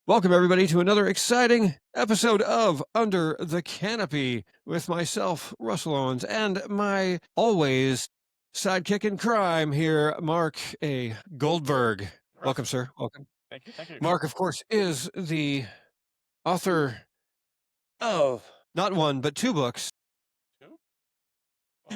Welcome, everybody, to another exciting episode of Under the Canopy with myself, Russell Owens, and my always sidekick in crime here, Mark A. Goldberg. Welcome, Russ, sir. Welcome. thank you, thank you. Mark, of course, is the author of not one, but two books, Two?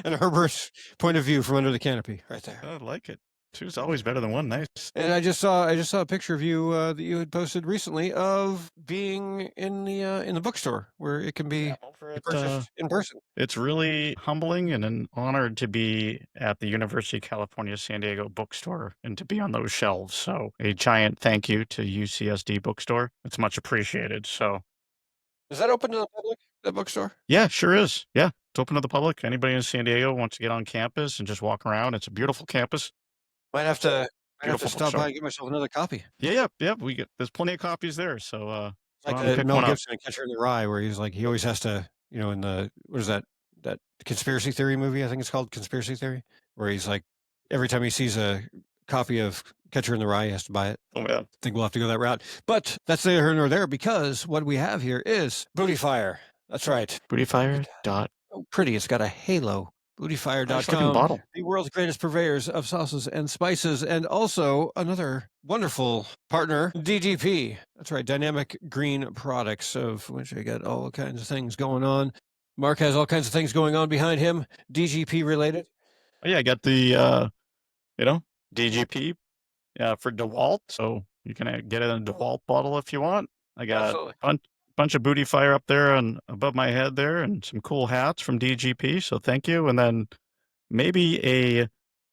and Herbert's point of view from Under the Canopy, right there. I like it. Two's always better than one. Nice. And I just saw a picture of you that you had posted recently of being in the bookstore where it can be purchased in person. It's really humbling and an honor to be at the University of California, San Diego bookstore and to be on those shelves. So a giant thank you to UCSD bookstore. It's much appreciated. So Is that open to the public? That bookstore? yeah, sure is. Yeah, it's open to the public. Anybody in San Diego wants to get on campus and just walk around. It's a beautiful campus. Might have to Beautiful stop bookstore. by and get myself another copy. Yeah. There's plenty of copies there. So It's like go on and the pick Mel one up. Gibson in Catcher in the Rye, where he's like he always has to, in the what is that conspiracy theory movie? I think it's called Conspiracy Theory, where he's like every time he sees a copy of Catcher in the Rye, he has to buy it. Oh yeah. I think we'll have to go that route. But that's neither here nor there because what we have here is Booty Fire. That's right. Bootyfire dot. Oh, pretty. It's got a halo. Nice looking Bootyfire.com, bottle. the world's greatest purveyors of sauces and spices, and also another wonderful partner, DGP. That's right, Dynamic Green Products, of which I got all kinds of things going on. Mark has all kinds of things going on behind him, DGP related. Oh, yeah, I got the DGP for DeWalt, so you can get it in a DeWalt bottle if you want. I got Absolutely. a bunch of Bootyfire up there and above my head there, and some cool hats from DGP. So thank you, and then maybe a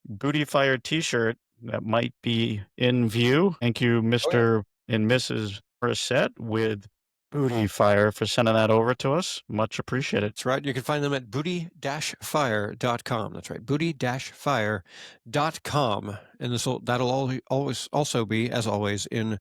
Bootyfire T-shirt that might be in view. Thank you, Mr. and Mrs. Brissett with Bootyfire for sending that over to us. Much appreciated. That's right. You can find them at booty-fire.com. That's right, booty-fire.com. And that'll always also be, as always, in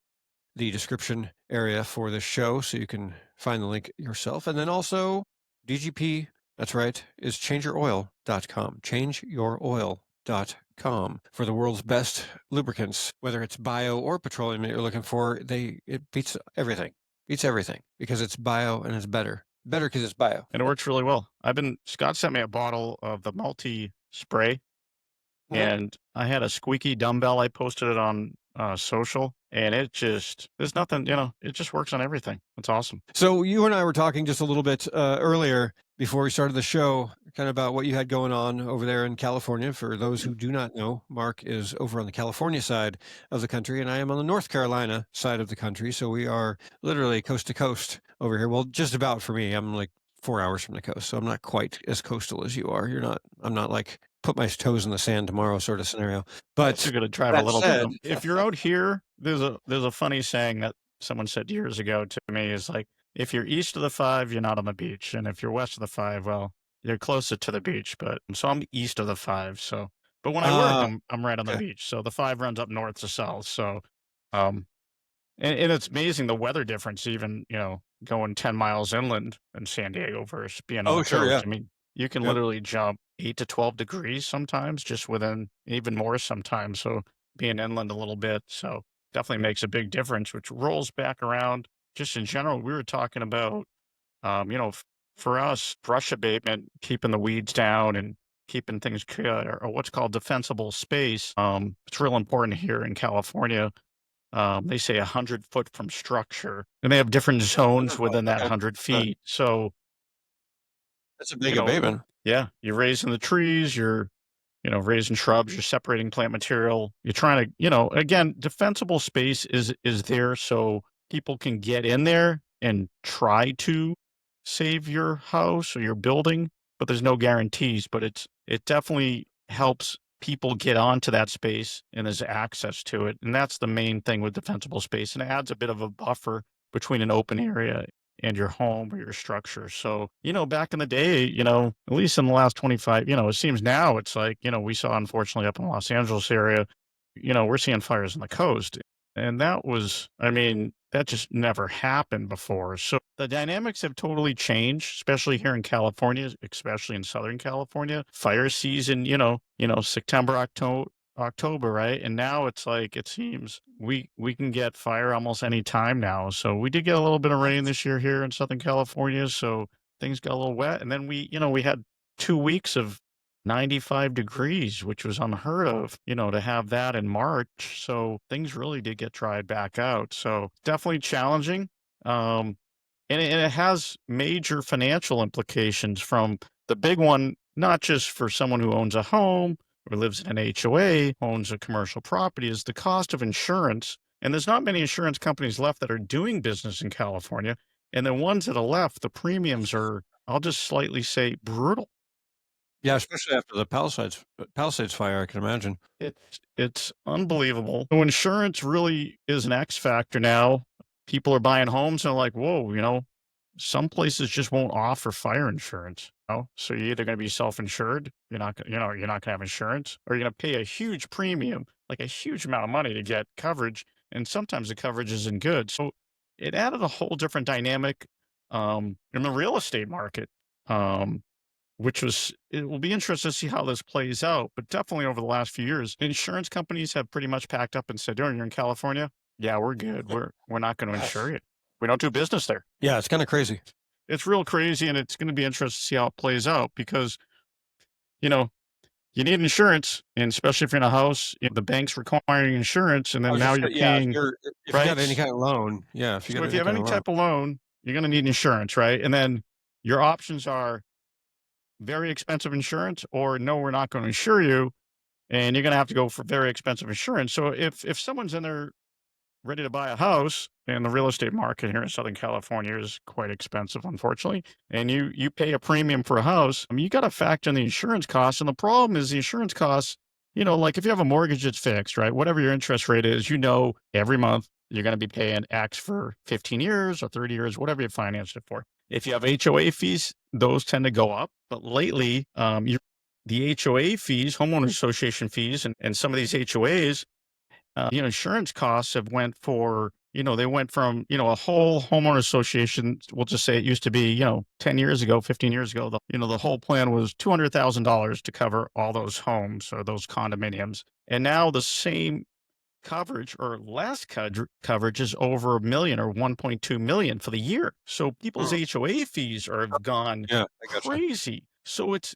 the description area for this show, so you can find the link yourself. And then also DGP, that's right, is changeyourOil.com. ChangeyourOil.com for the world's best lubricants, whether it's bio or petroleum that you're looking for. It beats everything. Beats everything because it's bio and it's better. Better because it's bio. And it works really well. Scott sent me a bottle of the multi spray, and I had a squeaky dumbbell. I posted it on social, and there's nothing, it just works on everything. It's awesome. So you and I were talking just a little bit earlier before we started the show, kind of about what you had going on over there in California. For those who do not know, Mark is over on the California side of the country, and I am on the North Carolina side of the country. So we are literally coast to coast over here. Well, just about for me. I'm like 4 hours from the coast, so I'm not quite as coastal as you are. I'm not like put my toes in the sand tomorrow sort of scenario. But you're going to drive a little bit. If you're out here, there's a funny saying that someone said years ago to me is like, if you're east of the 5, you're not on the beach. And if you're west of the 5, well, you're closer to the beach. So I'm east of the 5. But when I work, I'm right on the beach. So the 5 runs up north to south. So, and it's amazing the weather difference, even, going 10 miles inland in San Diego versus being on the sure, coast. yeah. I mean, you can literally jump 8 to 12 degrees sometimes, just within, even more sometimes. So being inland a little bit. So definitely makes a big difference, which rolls back around. Just in general, we were talking about, for us, brush abatement, keeping the weeds down and keeping things or what's called defensible space. It's real important here in California. They say 100 foot from structure, and they have different zones within that 100 feet. So that's a big abatement. Yeah, you're raising the trees, you're raising shrubs, you're separating plant material. You're trying to, again, defensible space is there so people can get in there and try to save your house or your building, but there's no guarantees. But it definitely helps people get onto that space and there's access to it. And that's the main thing with defensible space. And it adds a bit of a buffer between an open area and your home or your structure. So, back in the day, at least in the last 25, it seems now it's like, we saw, unfortunately, up in the Los Angeles area, we're seeing fires on the coast. And that just never happened before. So the dynamics have totally changed, especially here in California, especially in Southern California. Fire season, September, October, October, right? And now it's like it seems we can get fire almost any time now. So we did get a little bit of rain this year here in Southern California, so things got a little wet. And then we had 2 weeks of 95 degrees, which was unheard of, to have that in March. So things really did get dried back out. So definitely challenging. Um, and it has major financial implications from the big one, not just for someone who owns a home or lives in an HOA, owns a commercial property, is the cost of insurance. And there's not many insurance companies left that are doing business in California. And the ones that are left, the premiums are, I'll just slightly say, brutal. Yeah, especially after the Palisades fire, I can imagine. It's unbelievable. So insurance really is an X factor now. People are buying homes and are like, whoa, some places just won't offer fire insurance. So you're either going to be self-insured, you're not going to have insurance, or you're going to pay a huge premium, like a huge amount of money to get coverage. And sometimes the coverage isn't good. So it added a whole different dynamic in the real estate market. Um, which was it will be interesting to see how this plays out, but definitely over the last few years, insurance companies have pretty much packed up and said, "Oh, you're in California? Yeah, we're good. We're not gonna insure you. We don't do business there." Yeah, it's kinda crazy. It's real crazy, and it's gonna be interesting to see how it plays out because, you know, you need insurance, and especially if you're in a house, the bank's requiring insurance, and I then was now just you're yeah, paying, if you got right? any kind of loan, yeah, if you So got if you any have kind any of loan. type of loan, you're gonna need insurance, right? And then your options are very expensive insurance or no, we're not gonna insure you, and you're gonna have to go for very expensive insurance. So if someone's in there ready to buy a house, and the real estate market here in Southern California is quite expensive, unfortunately, and you pay a premium for a house, I mean, you got to factor in the insurance costs. And the problem is the insurance costs. Like if you have a mortgage that's fixed, right? Whatever your interest rate is, every month you're going to be paying X for 15 years or 30 years, whatever you financed it for. If you have HOA fees, those tend to go up. But lately, the HOA fees, homeowner association fees, and some of these HOAs, insurance costs have they went from, a whole homeowner association. We'll just say it used to be, 10 years ago, 15 years ago, the whole plan was $200,000 to cover all those homes or those condominiums. And now the same coverage or less coverage is over a million or 1.2 million for the year. So people's Mm, HOA fees have gone yeah, I gotcha. crazy. So it's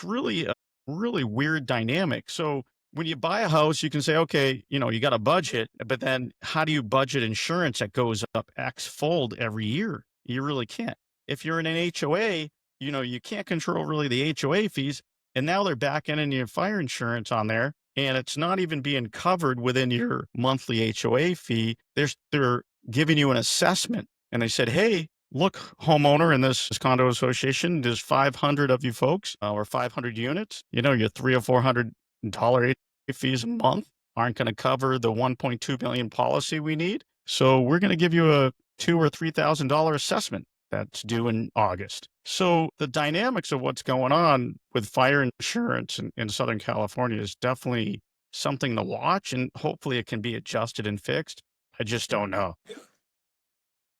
really a really weird dynamic. So when you buy a house, you can say, okay, you got a budget, but then how do you budget insurance that goes up X fold every year? You really can't. If you're in an HOA, you can't control really the HOA fees. And now they're backing in your fire insurance on there, and it's not even being covered within your monthly HOA fee. They're giving you an assessment, and they said, "Hey, look, homeowner in this condo association, there's 500 of you folks, or 500 units. Your $300 or $400 fees a month aren't going to cover the 1.2 million policy we need. So we're going to give you a $2,000 or $3,000 assessment that's due in August." So the dynamics of what's going on with fire insurance in Southern California is definitely something to watch, and hopefully it can be adjusted and fixed. I just don't know.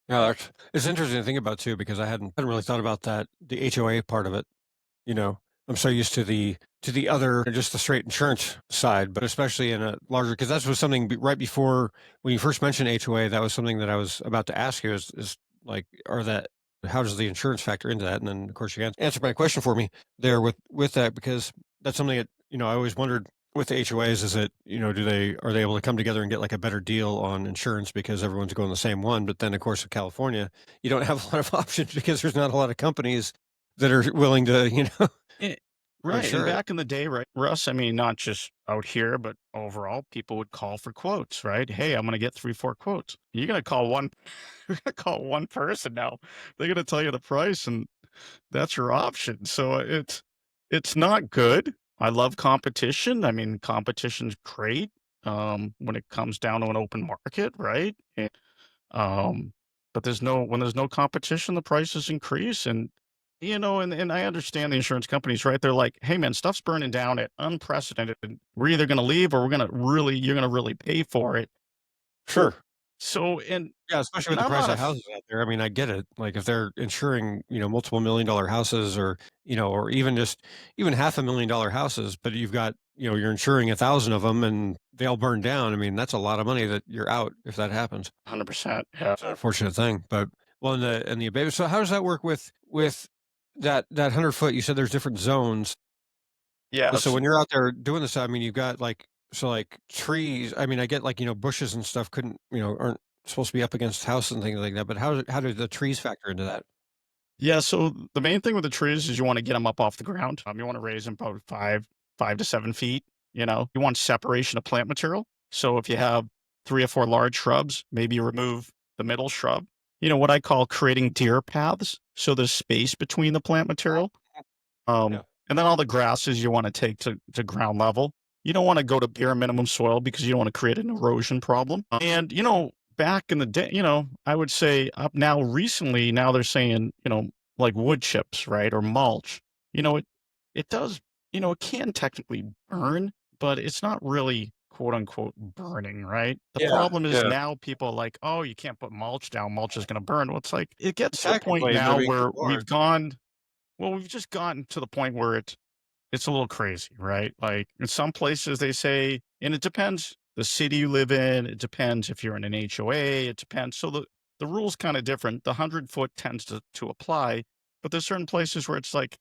Yeah, it's interesting to think about too because I hadn't really thought about that, the HOA part of it, you know? I'm so used to the other just the straight insurance side, but especially in a larger because that was something right before when you first mentioned HOA, that was something that I was about to ask you is like, are that how does the insurance factor into that? And then, of course, you answered my question for me there with that because that's something that, I always wondered with the HOAs is that, are they able to come together and get like a better deal on insurance because everyone's going the same one? But then, of course, in California, you don't have a lot of options because there's not a lot of companies that are willing to, Eh, right, and insure it. back in the day, right, Russ, I mean, not just out here, but overall, people would call for quotes, right? "Hey, I'm gonna get 3, 4 quotes." You're gonna call one you're gonna call one person now. They're gonna tell you the price, and that's your option. So it's not good. I love competition. I mean, competition's great, when it comes down to an open market, right? Um, but when there's no competition, the prices increase. And I understand the insurance companies, right? They're like, "Hey man, stuff's burning down at unprecedented. We're either going to leave or you're going to really pay for it." Sure. So, Yeah, especially with and the I'm price not a, of houses out there. I mean, I get it. Like if they're insuring, multiple $1 million houses or, or even half $1 million houses, but you've got you're insuring 1,000 of them and they all burn down. I mean, that's a lot of money that you're out if that happens. 100%. Yeah. It's an unfortunate thing, but well, in the abatement. So how does that work with that 100 foot? You said there's different zones. So Yes. when you're out there doing this, I mean, you've got like trees. I mean, I get like bushes and stuff couldn't aren't supposed to be up against houses and things like that. But how do the trees factor into that? Yeah, so the main thing with the trees is you wanna get them up off the ground. You wanna raise them about 5 to 7 feet, you know? You want separation of plant material. So if you have 3 or 4 large shrubs, maybe you remove the middle shrub. You know, what I call creating deer paths, so there's space between the plant material. Yeah. And then all the grasses you wanna take to ground level. You don't wanna go to bare minimum soil because you don't wanna create an erosion problem. And, back in the day, I would say up now recently, now they're saying, like wood chips, right? Or mulch. You know, it does, it can technically burn, but it's not really quote unquote burning, right? The Yeah, problem is yeah. now people are like, oh, you can't put mulch down, mulch is gonna burn. Well, it's like it gets to the point Technically, they're now being where ignored. we've just gotten to the point where it's a little crazy, right? Like in some places they say, and it depends the city you live in, it depends if you're in an HOA, it depends. So the rule's kind of different. The 100 foot tends to apply, but there's certain places where it's like,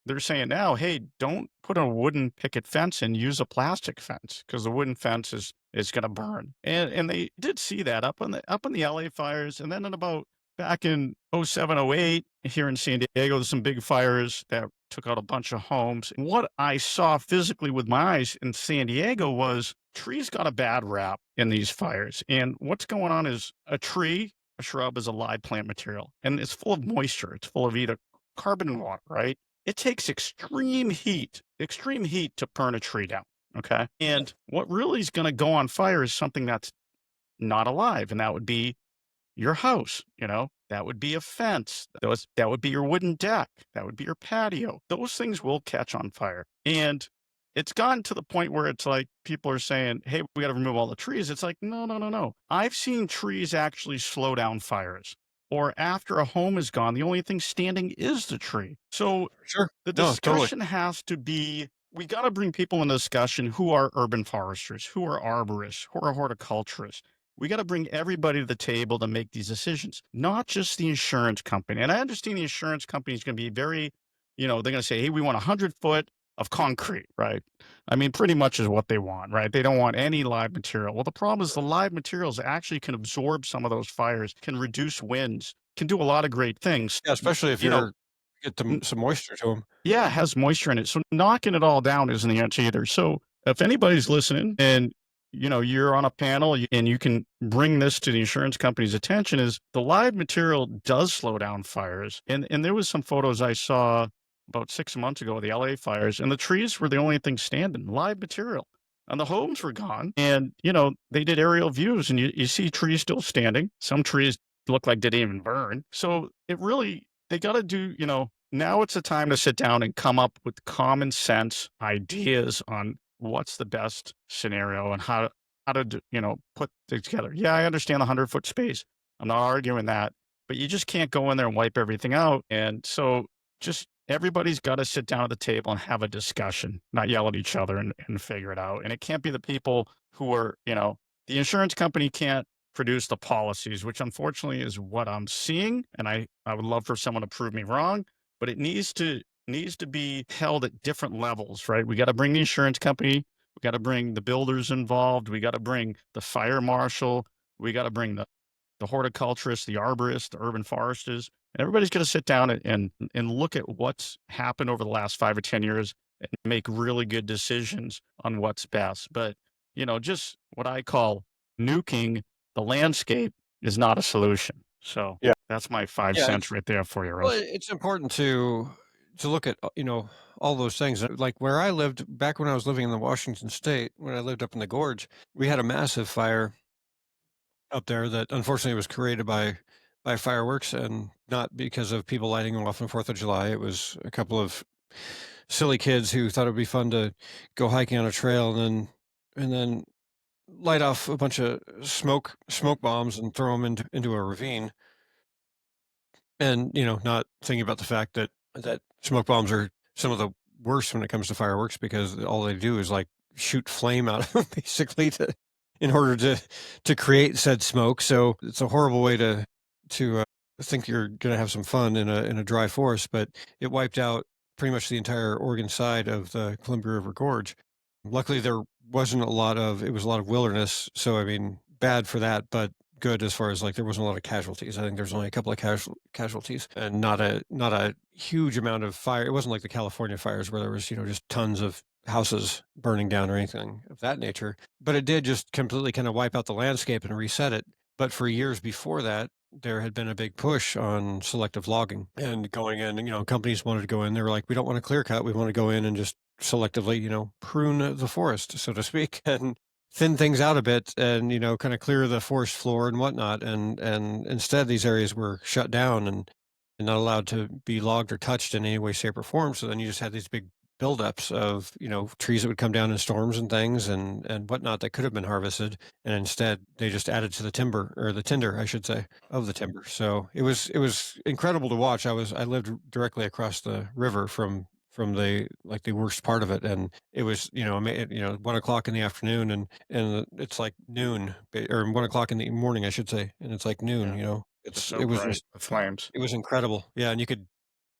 they're saying now, hey, don't put a wooden picket fence and use a plastic fence because the wooden fence is gonna burn. And they did see that up in the LA fires, and then in about back in '07, '08 here in San Diego, there's some big fires that took out a bunch of homes. What I saw physically with my eyes in San Diego was trees got a bad rap in these fires. And what's going on is a shrub is a live plant material, and it's full of moisture. It's full of either carbon and water, right? It takes extreme heat to burn a tree down. Okay. And what really is going to go on fire is something that's not alive. And that would be your house, that would be a fence. That would be your wooden deck. That would be your patio. Those things will catch on fire. And it's gotten to the point where it's like people are saying, hey, we got to remove all the trees. It's like, no, no, no, no. I've seen trees actually slow down fires. Or after a home is gone, the only thing standing is the tree. So Sure. the No, totally. discussion has to be we got to bring people in discussion who are urban foresters, who are arborists, who are horticulturists. We got to bring everybody to the table to make these decisions, not just the insurance company. And I understand the insurance company is going to be very, they're going to say, hey, we want 100 foot of concrete, right? I mean, pretty much is what they want, right? They don't want any live material. Well, the problem is the live materials actually can absorb some of those fires, can reduce winds, can do a lot of great things. Yeah, especially if You know, you're get some moisture to them. yeah, it has moisture in it. So knocking it all down isn't the answer either. So if anybody's listening and you're on a panel and you can bring this to the insurance company's attention is the live material does slow down fires. And there was some photos I saw about 6 months ago of the LA fires and the trees were the only thing standing, live material. And the homes were gone. And, they did aerial views and you see trees still standing. Some trees look like they didn't even burn. So they got to do, now it's a time to sit down and come up with common sense ideas on what's the best scenario and how to put things together. Yeah, I understand the 100 foot space. I'm not arguing that, but you just can't go in there and wipe everything out. And so just everybody's got to sit down at the table and have a discussion, not yell at each other and figure it out. And it can't be the people who are, the insurance company can't produce the policies, which unfortunately is what I'm seeing. And I would love for someone to prove me wrong, but it needs to be held at different levels, right? We got to bring the insurance company, we got to bring the builders involved, we got to bring the fire marshal, we got to bring the horticulturists, the arborists, the urban foresters, and everybody's going to sit down and look at what's happened over the last 5 or 10 years and make really good decisions on what's best. But just what I call nuking the landscape is not a solution. So Yeah. that's my five Yeah, cents right there for you, well, Russ. it's important to look at, all those things. Like where I lived back when I was living in the Washington State, when I lived up in the gorge, we had a massive fire up there that unfortunately was created by fireworks and not because of people lighting them off on 4th of July. It was a couple of silly kids who thought it'd be fun to go hiking on a trail and then light off a bunch of smoke bombs and throw them into a ravine. And, not thinking about the fact that smoke bombs are some of the worse when it comes to fireworks because all they do is like shoot flame out of them basically in order to create said smoke. So it's a horrible way to think you're going to have some fun in a dry forest, but it wiped out pretty much the entire Oregon side of the Columbia River Gorge. Luckily, there wasn't a lot of it was a lot of wilderness, so I mean, bad for that, but good as far as like there wasn't a lot of casualties. I think there's only a couple of casualties and not a huge amount of fire. It wasn't like the California fires where there was, just tons of houses burning down or anything of that nature. But it did just completely kind of wipe out the landscape and reset it. But for years before that, there had been a big push on selective logging and going in, and companies wanted to go in. They were like, we don't want to clear cut. We want to go in and just selectively, prune the forest, so to speak, and thin things out a bit and, kind of clear the forest floor and whatnot. And instead these areas were shut down and not allowed to be logged or touched in any way, shape, or form. So then you just had these big buildups of, trees that would come down in storms and things and whatnot that could have been harvested. And instead they just added to the timber or the tinder, I should say, of the timber. So it was incredible to watch. I lived directly across the river from the worst part of it, and it was 1 o'clock in the afternoon, and it's like noon or 1 o'clock in the morning, I should say, and it's like noon. Yeah, just It's so it was bright just with flames. it was incredible. Yeah, and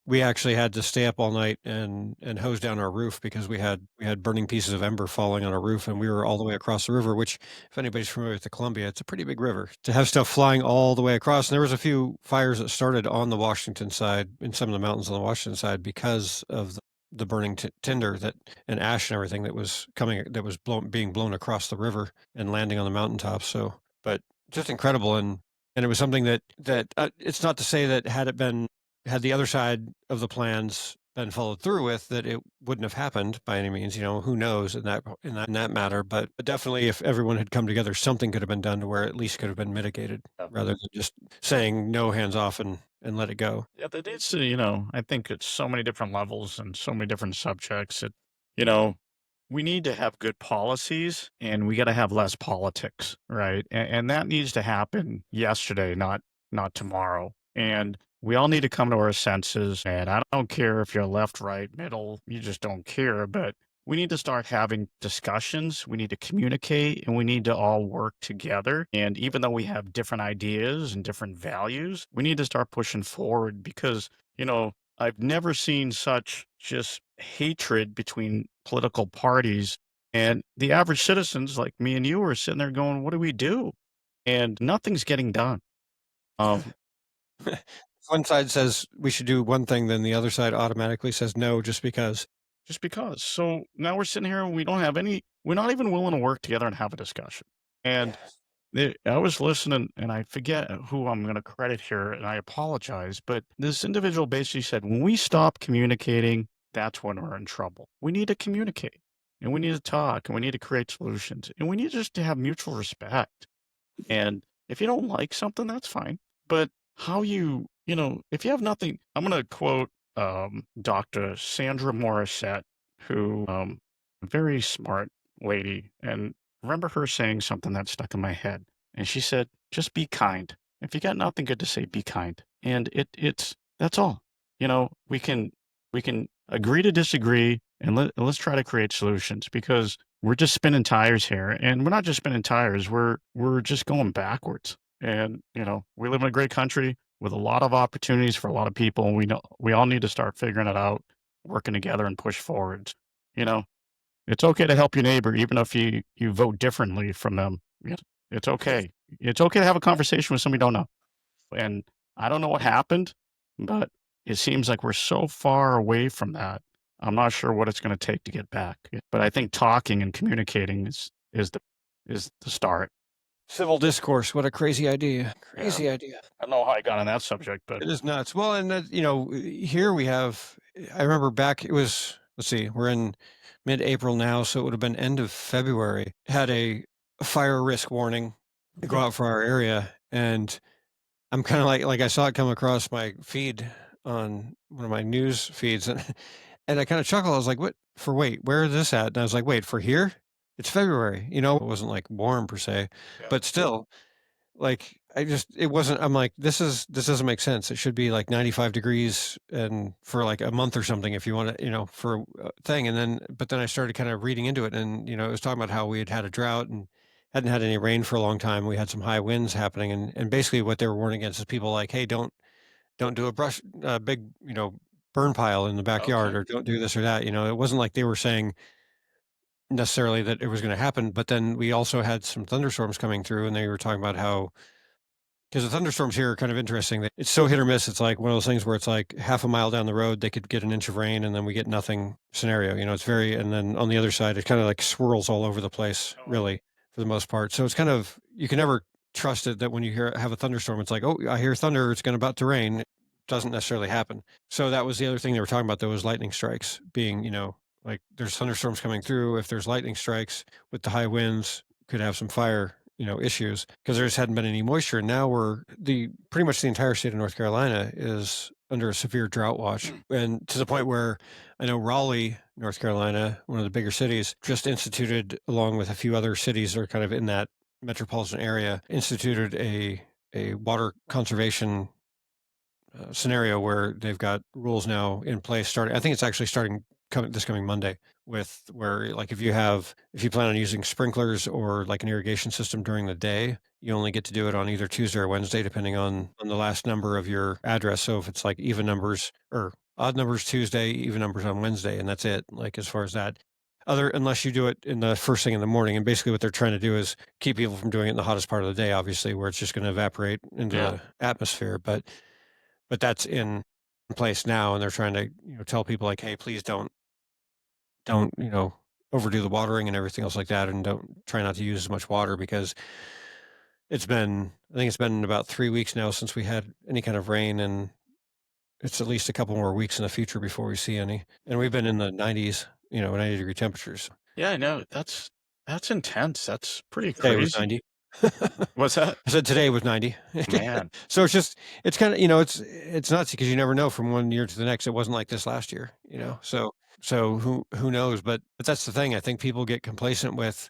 we actually had to stay up all night and hose down our roof because we had burning pieces of ember falling on our roof, and we were all the way across the river, which, if anybody's familiar with the Columbia, it's a pretty big river. To have stuff flying all the way across, and there was a few fires that started on the Washington side, in some of the mountains on the Washington side, because of the burning tinder that and ash and everything that was being blown across the river and landing on the mountaintops. So, but just incredible, and it was something that it's not to say that had the other side of the plans been followed through with, that it wouldn't have happened by any means. Who knows in that matter. But definitely, if everyone had come together, something could have been done to where at least could have been mitigated, Yeah. rather than just saying no, hands off, and let it go. Yeah, that it's, I think it's so many different levels and so many different subjects. You know, we need to have good policies and we got to have less politics, right? And that needs to happen yesterday, not tomorrow. And we all need to come to our senses. And I don't care if you're left, right, middle, you just don't care. But we need to start having discussions. We need to communicate and we need to all work together. And even though we have different ideas and different values, we need to start pushing forward because, I've never seen such just hatred between political parties. And the average citizens like me and you are sitting there going, what do we do? And nothing's getting done. Um, One side says we should do one thing, then the other side automatically says no just because. just because. So now we're sitting here and we're not even willing to work together and have a discussion. And I was listening and I forget who I'm going to credit here and I apologize, but this individual basically said, when we stop communicating, that's when we're in trouble. We need to communicate and we need to talk and we need to create solutions and we need just to have mutual respect. And if you don't like something, that's fine. But if you have nothing, I'm going to quote Dr. Sandra Morissette, who, a very smart lady. And remember her saying something that stuck in my head. And she said, just be kind. If you got nothing good to say, be kind. And that's all. We can agree to disagree and let's try to create solutions because we're just spinning tires here, and we're not just spinning tires. We're just going backwards. And we live in a great country with a lot of opportunities for a lot of people. And we know we all need to start figuring it out, working together, and push forwards. You know, it's okay to help your neighbor, even if you vote differently from them. It's okay. It's okay to have a conversation with somebody you don't know. And I don't know what happened, but it seems like we're so far away from that. I'm not sure what it's going to take to get back. But I think talking and communicating is the start. Civil discourse, what a crazy idea. Yeah. Crazy idea. I don't know how I got on that subject, but It is nuts. Well, and that, here we have, I remember back, it was, let's see, we're in mid-April now, so it would have been end of February, had a fire risk warning to go out for our area. And I'm kind of like I saw it come across my feed on one of my news feeds, and I kind of chuckled. I was like, where is this at? And I was like, wait, for here? It's February. It wasn't like warm per se, yeah. but still, Like, it wasn't I'm like, this doesn't make sense. It should be like 95 degrees and for like a month or something if you want to, for a thing. And then, but then I started kind of reading into it and, it was talking about how we had had a drought and hadn't had any rain for a long time. We had some high winds happening. And basically what they were warning against is people like, hey, don't do a big, burn pile in the backyard Okay. or don't do this or that. It wasn't like they were saying necessarily that it was going to happen. But then we also had some thunderstorms coming through and they were talking about how, because the thunderstorms here are kind of interesting. It's so hit or miss. It's like one of those things where it's like half a mile down the road, they could get an inch of rain and then we get nothing scenario. It's very, and then on the other side, it kind of like swirls all over the place, Oh, wow. really, for the most part. So it's kind of, you can never trust it that when you have a thunderstorm, it's like, oh, I hear thunder, it's going to about to rain. It doesn't necessarily happen. So that was the other thing they were talking about, though, was lightning strikes being, like there's thunderstorms coming through. If there's lightning strikes with the high winds, could have some fire issues because there just hadn't been any moisture. And now pretty much the entire state of North Carolina is under a severe drought watch. Mm. And to the point where I know Raleigh, North Carolina, one of the bigger cities, just instituted, along with a few other cities that are kind of in that metropolitan area, instituted a water conservation scenario where they've got rules now in place starting. I think it's actually starting this coming Monday, with where like if you plan on using sprinklers or like an irrigation system during the day, you only get to do it on either Tuesday or Wednesday, depending on the last number of your address. So if it's like even numbers or odd numbers Tuesday, even numbers on Wednesday, and that's it. Like as far as that. Unless you do it in the first thing in the morning, and basically what they're trying to do is keep people from doing it in the hottest part of the day, obviously, where it's just going to evaporate into Yeah. the atmosphere. But that's in place now, and they're trying to, tell people like, "Hey, please don't, overdo the watering and everything else like that, and don't try not to use as much water because I think it's been about 3 weeks now since we had any kind of rain, and it's at least a couple more weeks in the future before we see any. And we've been in the 90s, 90-degree temperatures. Yeah, I know. That's intense. That's pretty Today was crazy. 90. What's that? I said today was 90. Man. So it's kinda, it's nuts because you never know from one year to the next. It wasn't like this last year, Yeah. so who knows? But that's the thing. I think people get complacent with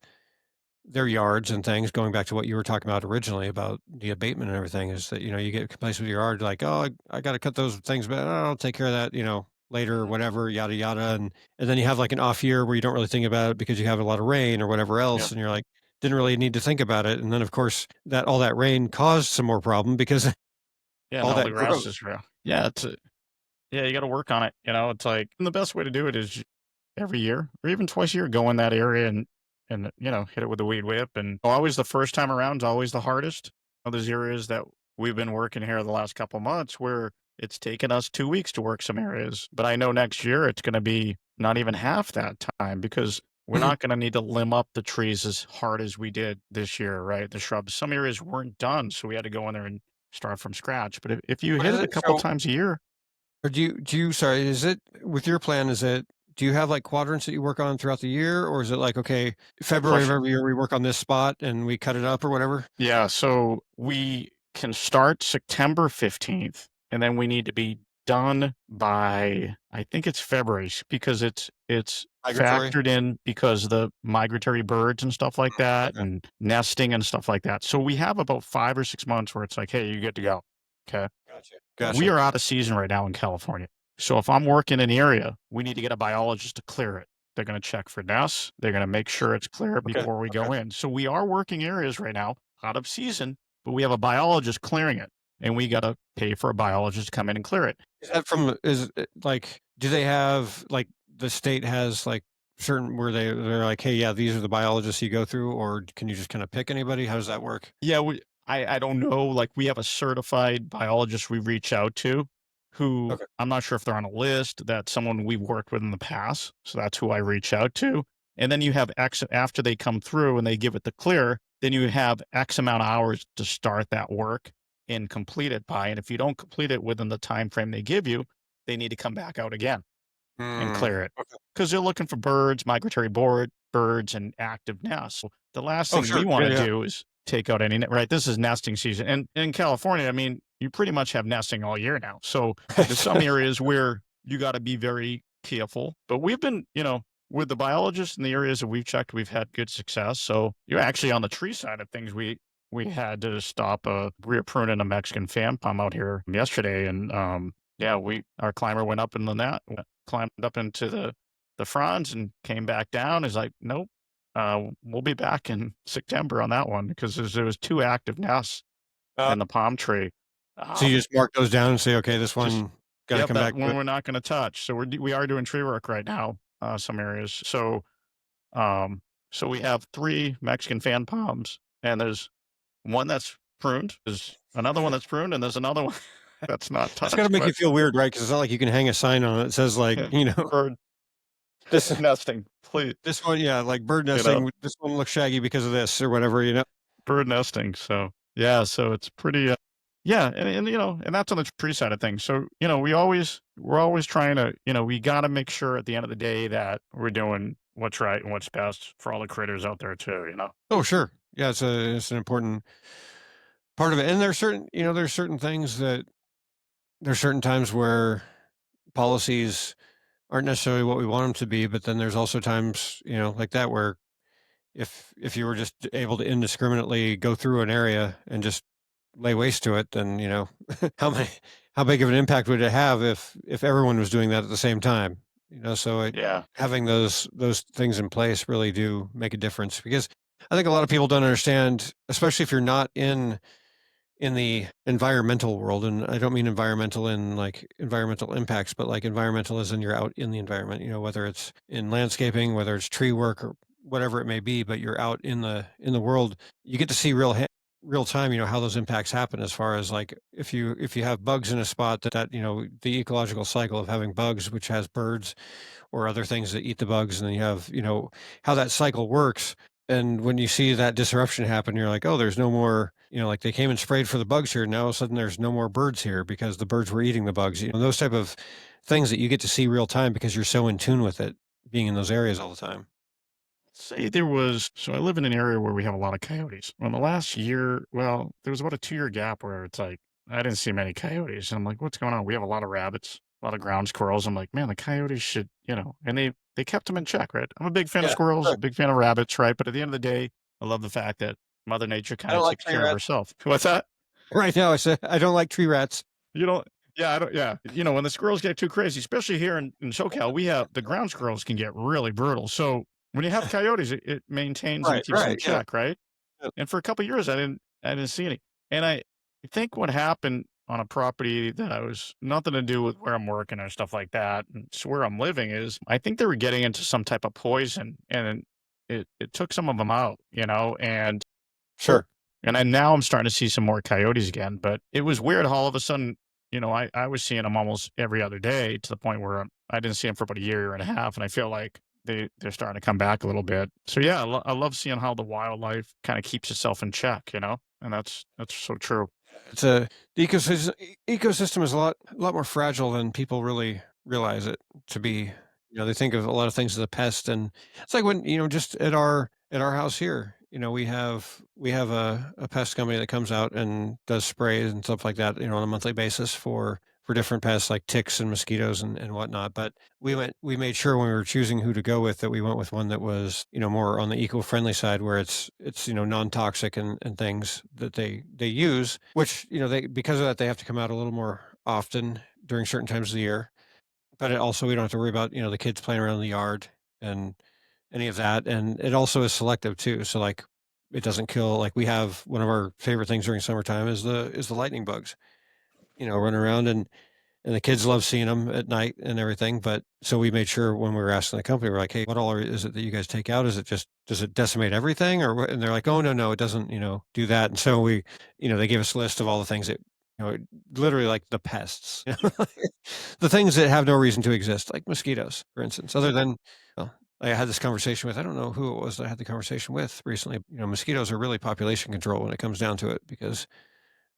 their yards and things, going back to what you were talking about originally about the abatement and everything, is that, you get complacent with your yard, like, "Oh, I gotta cut those things, but I'll take care of that, later or Mhm. whatever, yada, yada," and then you have, like, an off year where you don't really think about it because you have a lot of rain or whatever Yeah. else, and you're like, "Didn't really need to think about it," and then, of course, that all that rain caused some more problem because Yeah, and all all the that grass growth. is real. Yeah, yeah, you gotta work on it, it's like and the best way to do it is every year or even twice a year, go in that area and hit it with a weed whip, and always the first time around is always the hardest. There's areas that we've been working here the last couple months where it's taken us 2 weeks to work some areas, but I know next year it's gonna be not even half that time because we're Mhm. not gonna need to limb up the trees as hard as we did this year, right? The shrubs. Some areas weren't done, so we had to go in there and start from scratch, but if you What hit is it a it? couple times a year. Or do you sorry, is it with your plan, do you have, like, quadrants that you work on throughout the year, or is it like, okay, Good February of question. every year, we work on this spot and we cut it up or whatever? Yeah, so we can start September 15th, and then we need to be done by I think it's February because it's Migratory? factored in because the migratory birds and stuff like that Okay. and nesting and stuff like that. So we have about 5 or 6 months where it's like, "Hey, you get to go." Okay? Gotcha. We Gotcha. are out of season right now in California. So if I'm working an area, we need to get a biologist to clear it. They're going to check for nests. They're going to make sure it's clear Okay, before we okay. go in. So we are working areas right now out of season, but we have a biologist clearing it. And we got to pay for a biologist to come in and clear it. Is it like, do they have, like, the state has, like, certain where they're like, "Hey, yeah, these are the biologists you go through," or can you just kinda pick anybody? How does that work? Yeah, I don't know. Like we have a certified biologist we reach out to who Okay. I'm not sure if they're on a list. That's someone we've worked with in the past. So that's who I reach out to. And then you have X after they come through and they give it the clear, then you have X amount of hours to start that work and complete it by. And if you don't complete it within the time frame they give you, they need to come back out again and Mm, clear it okay. because they're looking for birds, migratory birds, and active nests. So the last Oh, thing we sure. want Yeah, to yeah. do is take out any, right? This is nesting season. And in California, I mean, you pretty much have nesting all year now. So there's some areas where you got to be very careful. But we've been, with the biologists in the areas that we've checked, we've had good success. So you're actually on the tree side of things. we had to stop we were pruning a Mexican fan palm out here yesterday, and yeah, we our climber went up in the net, climbed up into the fronds and came back down. Is like, nope, we'll be back in September on that one because there was two active nests Uh, in the palm tree. so you Um, just mark those down and say, okay, this just one got to yep, come that back to one it. we're not going to touch. So we are doing tree work right now, some areas. Um, so we have three Mexican fan palms, and there's one that's pruned, there's another one that's pruned, and there's another one that's not That's got to touched, make you but feel weird, right? Because it's not like you can hang a sign on it that says like, yeah, you know, bird this nesting, please, this one, yeah, like bird you know, nesting. This one looks shaggy because of this or whatever. You know. bird nesting. So yeah, so it's pretty, yeah, and and that's on the tree side of things. So we're always trying to, we got to make sure at the end of the day that we're doing what's right and what's best for all the critters out there too. Oh, sure. Yeah, it's an important part of it. And there's certain, there's certain things that there's certain times where policies aren't necessarily what we want them to be, but then there's also times, like that where if you were just able to indiscriminately go through an area and just lay waste to it, then how many how big of an impact would it have if everyone was doing that at the same time? So Yeah, having those things in place really do make a difference because I think a lot of people don't understand, especially if you're not in the environmental world, and I don't mean environmental in like environmental impacts, but like environmental as in you're out in the environment, whether it's in landscaping, whether it's tree work or whatever it may be, but you're out in the world, you get to see real time, how those impacts happen as far as like if you have bugs in a spot that the ecological cycle of having bugs, which has birds or other things that eat the bugs, and then you have, how that cycle works. And when you see that disruption happen, you're like, oh, there's no more, like they came and sprayed for the bugs here. Now all of a sudden there's no more birds here because the birds were eating the bugs. Those type of things that you get to see real time because you're so in tune with it, being in those areas all the time. say there was. So I live in an area where we have a lot of coyotes. Well, in the last year, well, there was about a 2-year gap where it's like I didn't see many coyotes. And I'm like, what's going on? We have a lot of rabbits, a lot of ground squirrels. I'm like, man, the coyotes should, and they kept them in check, right? I'm a big fan of Yeah, squirrels, right. a big fan of rabbits, right? But at the end of the day, I love the fact that Mother Nature I kind of don't like takes tree care of rats. herself. What's that? Right now, I say I don't like tree rats. You don't yeah, I don't yeah. When the squirrels get too crazy, especially here in SoCal, we have the ground squirrels can get really brutal. So when you have coyotes, it maintains and Right, keeps them in right. Yeah. check, right? Yeah. And for a couple years, I didn't see any. And I think what happened on a property that I was nothing to do with where I'm working or stuff like that, and it's where I'm living is I think they were getting into some type of poison, and it took some of them out, and Sure. and I now I'm starting to see some more coyotes again, but it was weird how all of a sudden, I was seeing them almost every other day to the point where I didn't see them for about a year and a half, and I feel like they're starting to come back a little bit. So yeah, I love seeing how the wildlife kind of keeps itself in check, and that's so true. It's the ecosystem is a lot more fragile than people really realize it to be. They think of a lot of things as a pest, and it's like when just at our house here, we have a pest company that comes out and does sprays and stuff like that, on a monthly basis for different pests like ticks and mosquitoes and whatnot. But we made sure when we were choosing who to go with that we went with one that was more on the eco-friendly side where it's non-toxic and things that they use, which they because of that they have to come out a little more often during certain times of the year. But it also we don't have to worry about the kids playing around in the yard and any of that. And it also is selective too, so like it doesn't kill. Like we have one of our favorite things during summertime is the lightning bugs, running around, and the kids love seeing them at night and everything. But so we made sure when we were asking the company, we're like, "Hey, what all is it that you guys take out? Is it just does it decimate everything, or what?" And they're like, "Oh no, it doesn't, do that." And so they gave us a list of all the things that literally like the pests, the things that have no reason to exist, like mosquitoes, for instance. Other than, well, I had this conversation with I don't know who it was that I had the conversation with recently. Mosquitoes are really population control when it comes down to it because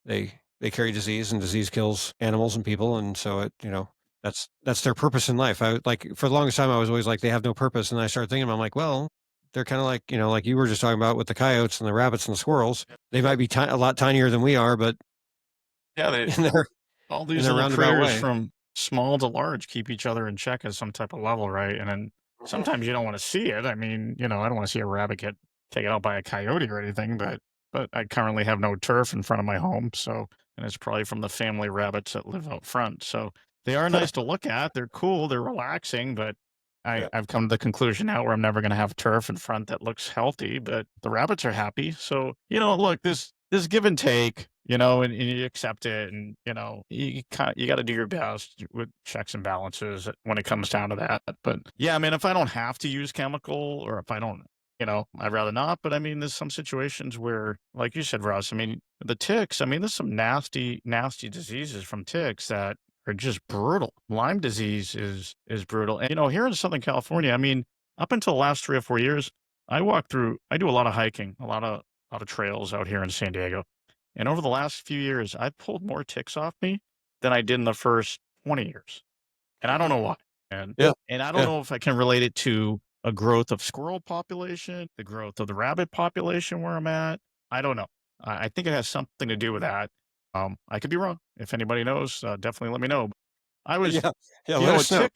they carry disease, and disease kills animals and people, and so that's their purpose in life. I like for the longest time I was always like they have no purpose, and I started thinking I'm like, well, they're kind of like like you were just talking about with the coyotes and the rabbits and the squirrels. They might be a lot tinier than we are, but Yeah, they in their all in these their little roundabout critters way. from small to large keep each other in check at some type of level, right? And then Mhm. sometimes you don't want to see it. I mean, I don't want to see a rabbit get taken out by a coyote or anything, but but I currently have no turf in front of my home, so and it's probably from the family rabbits that live out front. So they are nice to look at. They're cool. They're relaxing, but Yeah. I've come to the conclusion now where I'm never going to have turf in front that looks healthy, but the rabbits are happy. So, look, this give and take, and you accept it. And, you got to do your best with checks and balances when it comes down to that. But yeah, I mean, if I don't have to use chemical or if I don't, I'd rather not. But I mean, there's some situations where, like you said, Russ, I mean, the ticks, I mean, there's some nasty, nasty diseases from ticks that are just brutal. Lyme disease is brutal. And here in Southern California, I mean, up until the last 3 or 4 years, I do a lot of hiking, a lot of trails out here in San Diego. And over the last few years, I've pulled more ticks off me than I did in the first 20 years. And I don't know why. And Yeah. and I don't Yeah. know if I can relate it to a growth of squirrel population, the growth of the rabbit population where I'm at. I don't know. I think it has something to do with that. I could be wrong. If anybody knows, definitely let me know. I was, Yeah. Yeah. Let a us know.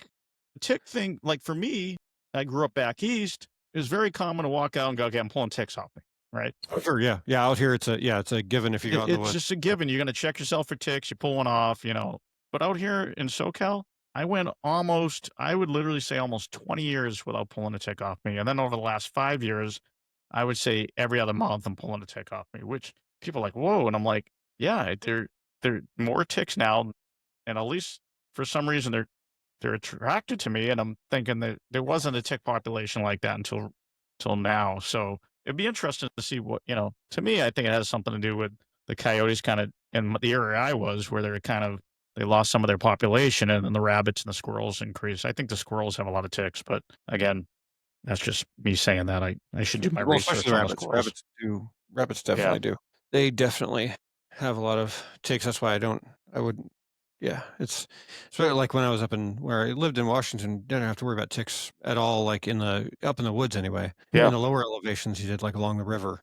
tick thing. Like for me, I grew up back east. It was very common to walk out and go, "Okay, I'm pulling ticks off me." Right? Oh, sure. Yeah. Yeah. Out here, it's a given if you go out in the It's woods. just a given. You're gonna check yourself for ticks. You pull one off. But out here in SoCal, I would literally say almost 20 years without pulling a tick off me. And then over the last 5 years, I would say every other month I'm pulling a tick off me, which people are like, whoa. And I'm like, yeah, they're more ticks now. And at least for some reason they're attracted to me. And I'm thinking that there wasn't a tick population like that until now. So it'd be interesting to see to me, I think it has something to do with the coyotes kind of in the area I was where they lost some of their population and then the rabbits and the squirrels increased. I think the squirrels have a lot of ticks, but again, that's just me saying that. I should do my Well, especially research the on the rabbits. squirrels. Rabbits Yeah. definitely do. They definitely have a lot of ticks. That's why I wouldn't, yeah, it's sort of like when I was up in where I lived in Washington, didn't have to worry about ticks at all, like up in the woods anyway. In Yeah. the lower elevations, you did like along the river.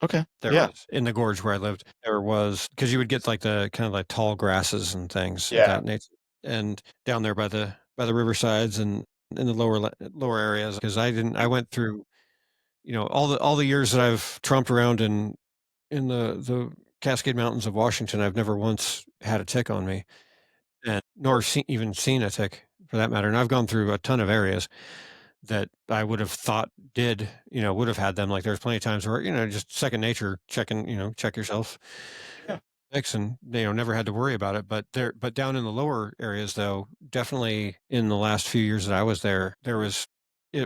Okay. There Yeah. was in the gorge where I lived, there was because you would get like the kind of like tall grasses and things of Yeah. that nature. And down there by the riversides and in the lower areas, because I went through all the years that I've tromped around in the Cascade Mountains of Washington, I've never once had a tick on me, and nor even seen a tick for that matter. And I've gone through a ton of areas that I would have thought would have had them. Like there's plenty of times where, just second nature checking, check yourself Yeah. ticks and, never had to worry about it. But down in the lower areas though, definitely in the last few years that I was there, it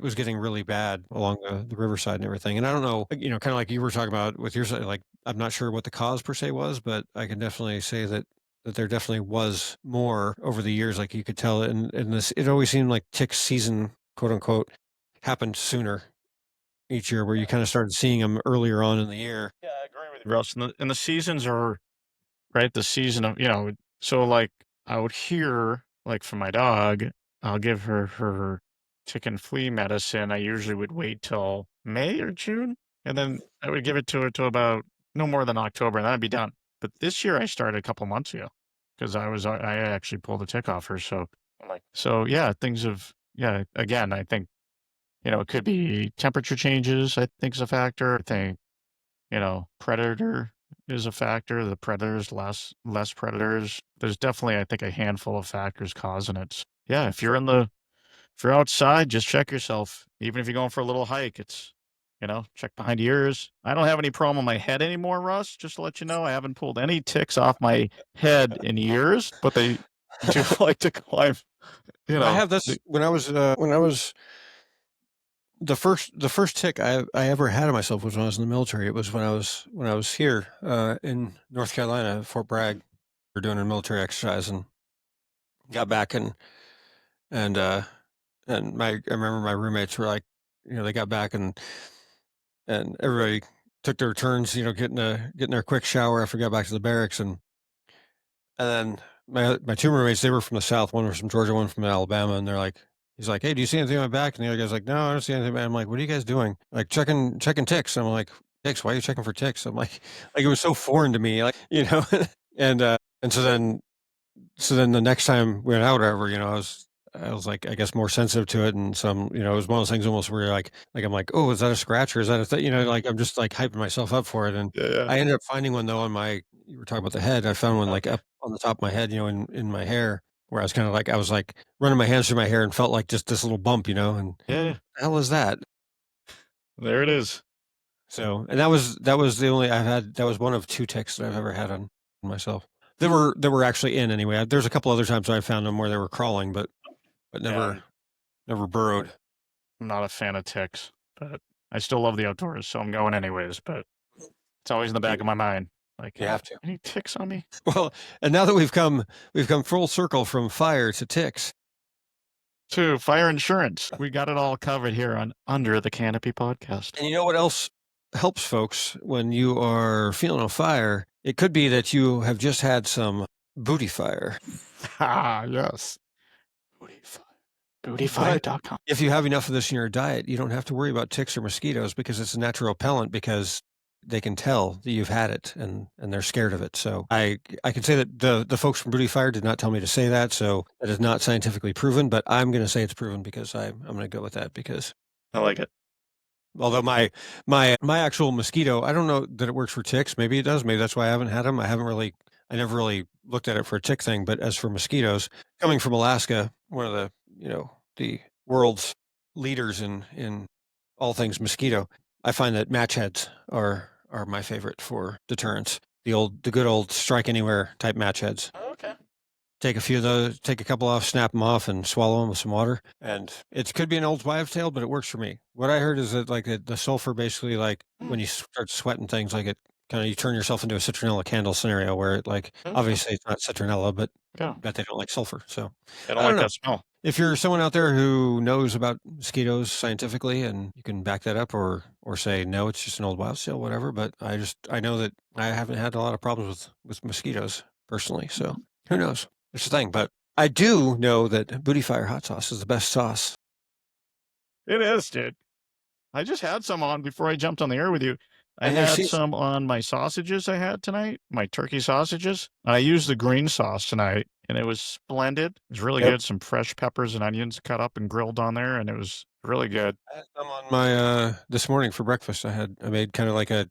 was getting really bad along the riverside and everything. And I don't know, kind of like you were talking about with your side, like, I'm not sure what the cause per se was, but I can definitely say that there definitely was more over the years. Like you could tell, and this, it always seemed like tick season, quote unquote, happened sooner each year, where you kind of started seeing them earlier on in the year. Yeah, I agree with you, Russ. And the seasons are right. The season of so like I would hear like for my dog, I'll give her tick and flea medicine. I usually would wait till May or June, and then I would give it to her till about no more than October, and that'd be done. But this year I started a couple months ago because I actually pulled a tick off her. So I'm like, so yeah, things have yeah. Again, I think it could be temperature changes. I think is a factor. I think predator is a factor. The predators, less predators. There's definitely, I think, a handful of factors causing it. Yeah, if you're outside, just check yourself. Even if you're going for a little hike, it's check behind your ears. I don't have any problem on my head anymore, Russ. Just to let you know, I haven't pulled any ticks off my head in years, but they do like to climb. You I know, have this when I was the first tick I ever had on myself was when I was in the military. It was when I was here in North Carolina, Fort Bragg. We were doing a military exercise and got back and I remember my roommates were like, they got back and everybody took their turns, getting their quick shower after we got back to the barracks and then my two roommates, they were from the South. One was from Georgia, one from Alabama, and he's like, "Hey, do you see anything on my back?" And the other guy's like, "No, I don't see anything." I'm like, "What are you guys doing?" Like checking ticks. I'm like, "Ticks? Why are you checking for ticks?" I'm like it was so foreign to me, and and so then the next time we went out, or whatever, I was like, I guess, more sensitive to it, and some, it was one of those things almost where you're like I'm like, oh, is that a scratch or is that a thing? Like I'm just like hyping myself up for it, and Yeah, yeah. I ended up finding one though on my. You were talking about the head. I found one like Okay. up on the top of my head, in my hair, where I was like running my hands through my hair and felt like just this little bump, and Yeah, yeah. the hell is that? There it is. So, and that was the only I've had. That was one of two ticks that I've ever had on myself. They were actually in anyway. There's a couple other times I found them where they were crawling, but Yeah, never burrowed. I'm not a fan of ticks, but I still love the outdoors, so I'm going anyways, but it's always in the back You of my mind, like, you have to. any ticks on me? Well, and now that we've come full circle from fire to ticks. To fire insurance. We got it all covered here on Under the Canopy podcast. And you know what else helps folks when you are feeling on fire? It could be that you have just had some booty fire. Ah, yes. Bootyfire. But Bootyfire.com. if you have enough of this in your diet, you don't have to worry about ticks or mosquitoes because it's a natural repellent because they can tell that you've had it and they're scared of it. So I can say that the folks from Booty Fire did not tell me to say that, so that is not scientifically proven, but I'm going to say it's proven because I'm going to go with that because I like it. although my actual mosquito, I don't know that it works for ticks. Maybe it does. Maybe that's why I haven't had them. I never really looked at it for a tick thing. But as for mosquitoes, coming from Alaska, one of the world's leaders in all things mosquito, I find that match heads are my favorite for deterrence. The good old strike anywhere type match heads. Oh, okay. Take a few of those, take a couple off, snap them off, and swallow them with some water. And it could be an old wives' tale, but it works for me. What I heard is that like the sulfur basically like Mm, when you start sweating things, like it kind of you turn yourself into a citronella candle scenario where it like okay. obviously it's not citronella, but Yeah. bet they don't like sulfur. So I don't I don't like know. that smell. If you're someone out there who knows about mosquitoes scientifically and you can back that up or say no, it's just an old wives' tale, whatever. But I know that I haven't had a lot of problems with mosquitoes personally. So who knows? It's the thing, but I do know that Booty Fire hot sauce is the best sauce. It is, dude. I just had some on before I jumped on the air with you. I And there's had seas some on my sausages I had tonight, my turkey sausages. I used the green sauce tonight, and it was splendid. It was really Yep. good. Some fresh peppers and onions cut up and grilled on there, and it was really good. I had some on my, this morning for breakfast. I made kind of like a,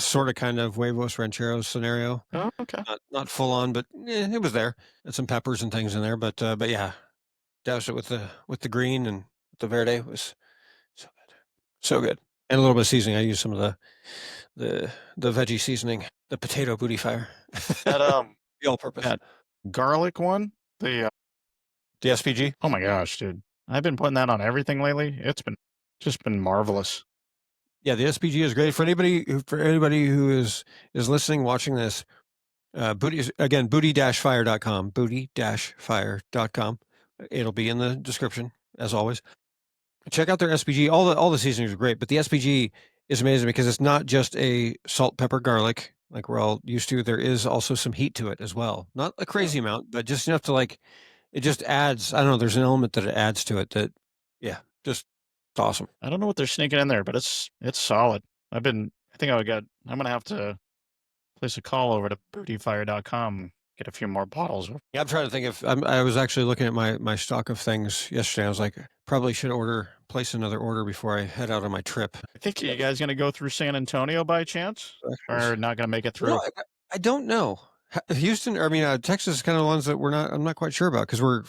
sort of kind of huevos rancheros scenario. Oh, okay. Not full on, but, it was there. And some peppers and things in there, but yeah, doused it with the green and the verde. It was so good. So good. And a little bit of seasoning. I used some of the the veggie seasoning, the potato Booty Fire. That The all-purpose. that garlic one, The SPG? oh my gosh, dude. I've been putting that on everything lately. It's been just been marvelous. Yeah, the SPG is great for anybody who is listening, watching this. Booty-fire.com, booty-fire.com. It'll be in the description as always. Check out their SPG. All the seasonings are great, but the SPG is amazing because it's not just a salt, pepper, garlic like we're all used to. There is also some heat to it as well. Not a Oh. crazy amount, but just enough to like it just adds. I don't know. There's an element that it adds to it that, yeah, just it's awesome. I don't know what they're sneaking in there, but it's solid. I think I'm gonna have to place a call over to bootyfire.com, get a few more bottles. Yeah, I'm trying to think if I was actually looking at my stock of things yesterday. I was like, probably should place another order before I head out on my trip. I think you guys gonna go through San Antonio by chance? Or not gonna make it You know, through? I don't know. Houston, or I mean, Texas is kind of the ones that I'm not quite sure about because we're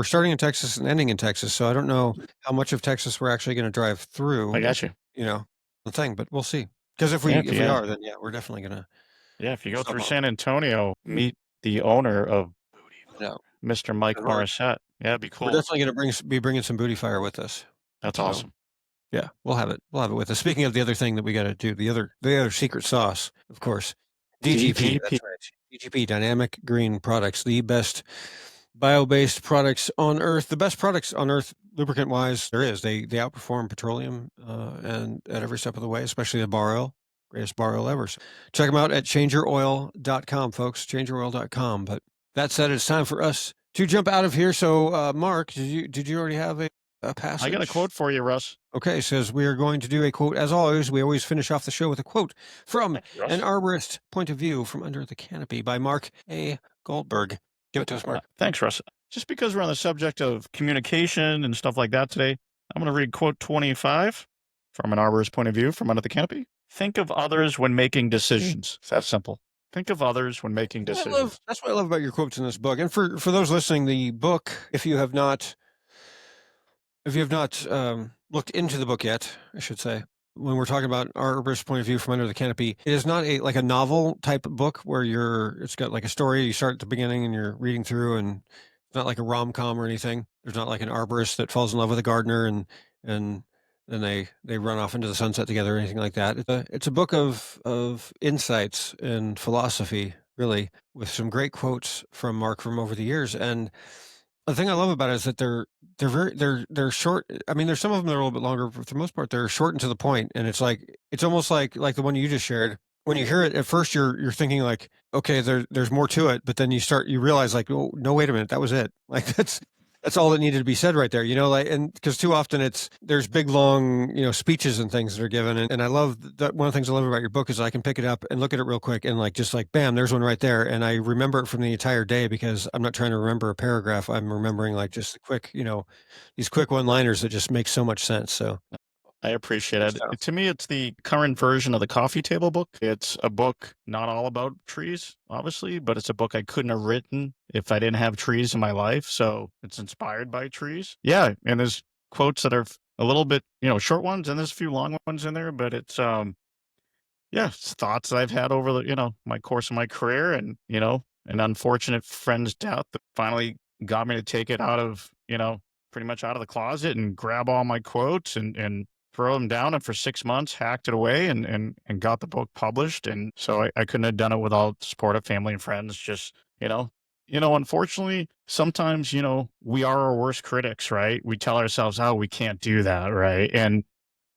starting in Texas and ending in Texas. So I don't know how much of Texas we're actually going to drive I through, got you. you know, the thing, but we'll see. Because Yeah, if we are, then yeah, we're definitely going to if you go stop through off. San Antonio, meet the owner of No, Mr. Mike and Morissette. Yeah, it'd be we're cool. definitely going to be bringing some booty fire with us. That's So awesome. yeah, we'll have it. We'll have it with us. Speaking of the other thing that we got to do, the other secret sauce, of course, DGP. DGP. That's right. DGP, Dynamic Green Products, the best bio-based products on Earth, the best products on Earth, lubricant-wise. There is. They outperform petroleum, and at every step of the way, especially the bar oil, greatest bar oil ever. So check them out at changerouroil.com, folks. Changerouroil.com. But that said, it's time for us to jump out of here. So, Mark, did you already have a I got a passage? quote for you, Russ. Okay, says we are going to do a quote. As always, we always finish off the show with a quote from Thank you, an Russ. arborist point of view from under the canopy by Mark A. Goldberg. Give it to us, Mark. Thanks, Russ. just because we're on the subject of communication and stuff like that today, I'm going to read quote 25 from an arborist point of view from Under the Canopy. Think of others when making decisions. It's that simple. Think of others when making decisions. That's what I love about your quotes in this book. And for those listening, the book, if you have not looked into the book yet, I should say, when we're talking about arborist point of view from Under the Canopy, it is not a like a novel type of book where it's got like a story. You start at the beginning and you're reading through, and it's not like a rom-com or anything. There's not like an arborist that falls in love with a gardener and then they run off into the sunset together or anything like that. It's a book of insights and philosophy, really, with some great quotes from Mark from over the years. And the thing I love about it is that they're short. I mean, there's some of them that are a little bit longer, but for the most part, they're short and to the point. And it's almost like the one you just shared. When you hear it at first, you're thinking like, okay, there's more to it, but then you realize like, oh no, wait a minute, that was it. Like that's all that needed to be said right there, like, and because too often there's big long speeches and things that are given, and I love that. One of the things I love about your book is I can pick it up and look at it real quick and like just like bam, there's one right there, and I remember it from the entire day because I'm not trying to remember a paragraph. I'm remembering like just the quick, these quick one-liners that just make so much sense. So I appreciate good it. stuff. To me, it's the current version of the coffee table book. It's a book not all about trees, obviously, but it's a book I couldn't have written if I didn't have trees in my life. So it's inspired by trees. Yeah, and there's quotes that are a little bit, short ones, and there's a few long ones in there, but yeah, it's thoughts that I've had over my course of my career, and an unfortunate friend's death that finally got me to take it out of, pretty much out of the closet and grab all my quotes and throw them down, and for 6 months hacked it away and got the book published. And so I couldn't have done it without the support of family and friends. Just, unfortunately, sometimes, we are our worst critics, right? We tell ourselves, oh, we can't do that, right? And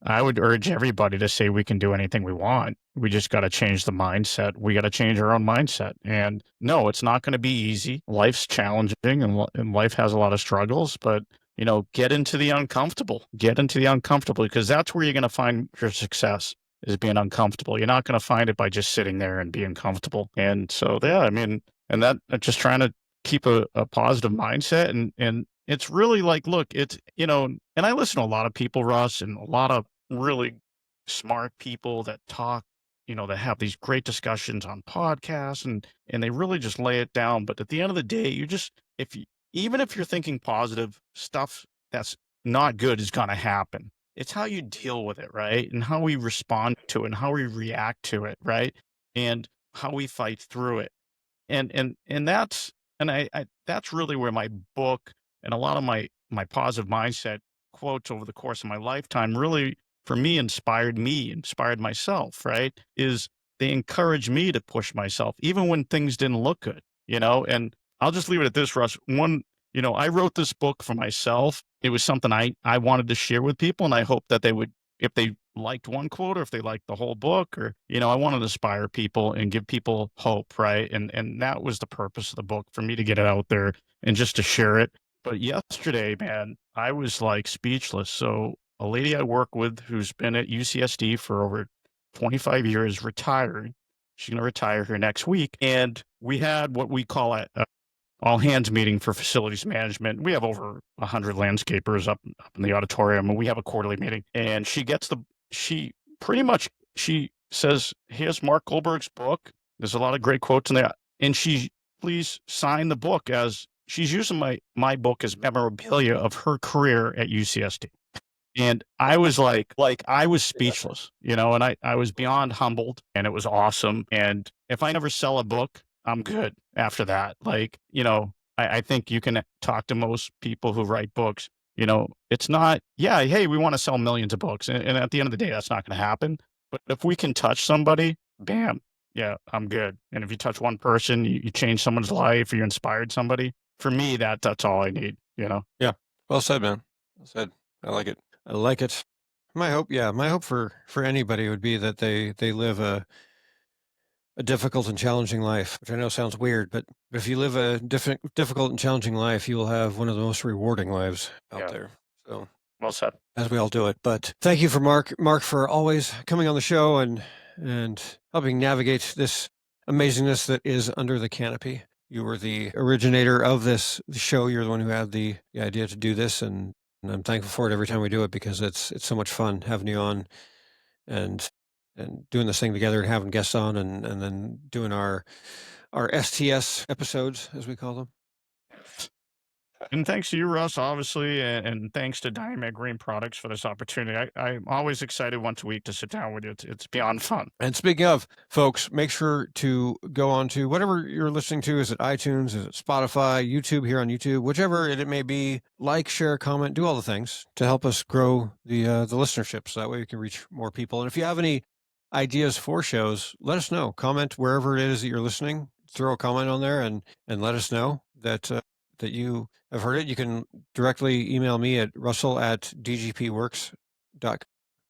I would urge everybody to say we can do anything we want. We just got to change the mindset. We got to change our own mindset. And no, it's not going to be easy. Life's challenging, and life has a lot of struggles, but get into the uncomfortable. Get into the uncomfortable, because that's where you're going to find your success, is being uncomfortable. You're not going to find it by just sitting there and being comfortable. And so, yeah, I mean, and that just trying to keep a positive mindset, and it's really like, look, it's, and I listen to a lot of people, Russ, and a lot of really smart people that talk, that have these great discussions on podcasts, and they really just lay it down. But at the end of the day, if you, even if you're thinking positive stuff, that's not good is going to happen. It's how you deal with it, right? And how we respond to it and how we react to it, right? And how we fight through it. And that's, and I that's really where my book and a lot of my positive mindset quotes over the course of my lifetime really, for me, inspired myself, right? Is they encourage me to push myself even when things didn't look good, and I'll just leave it at this, Russ. I wrote this book for myself. It was something I wanted to share with people, and I hope that they would, if they liked one quote or if they liked the whole book, or I wanted to inspire people and give people hope, right? And that was the purpose of the book, for me to get it out there and just to share it. But yesterday, man, I was like speechless. So a lady I work with who's been at UCSD for over 25 years, retired. She's going to retire here next week. And we had what we call a all hands meeting for facilities management. We have over 100 landscapers up in the auditorium, and we have a quarterly meeting. And she says, here's Mark Goldberg's book. There's a lot of great quotes in there. And please sign the book, as she's using my book as memorabilia of her career at UCSD. And I was like I was speechless, and I was beyond humbled, and it was awesome. And if I never sell a book, I'm good after that. Like, I think you can talk to most people who write books. It's not, yeah, hey, we want to sell millions of books. And at the end of the day, that's not going to happen. But if we can touch somebody, bam, yeah, I'm good. And if you touch one person, you change someone's life, or you inspired somebody. For me, that's all I need. Yeah, well said, man. Well said. I like it. I like it. My hope for anybody would be that they live a difficult and challenging life, which I know sounds weird, but if you live a difficult and challenging life, you will have one of the most rewarding lives out Yeah. there. So, Well said. as we all do it. But thank you for Mark, for always coming on the show and helping navigate this amazingness that is Under the Canopy. You were the originator of this show. You're the one who had the idea to do this, and I'm thankful for it every time we do it because it's so much fun having you on and doing this thing together and having guests on and then doing our STS episodes as we call them. And thanks to you, Russ, obviously, and thanks to Dynamic Green Products for this opportunity. I'm always excited once a week to sit down with you. It's beyond fun. And speaking of, folks, make sure to go on to whatever you're listening to. Is it iTunes? Is it Spotify? YouTube here on YouTube? Whichever it may be. Like, share, comment, do all the things to help us grow the listenership, so that way we can reach more people. And if you have any ideas for shows, let us know. Comment wherever it is that you're listening. Throw a comment on there and let us know that that you have heard it. You can directly email me at russell@dgpworks.com.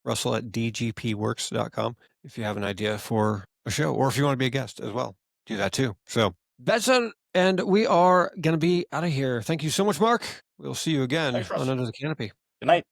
russell@dgpworks.com if you have an idea for a show, or if you want to be a guest as well, do that too. So that's it. And we are going to be out of here. Thank you so much, Mark. We'll see you again Thanks, Russ. on Under the Canopy. Good night.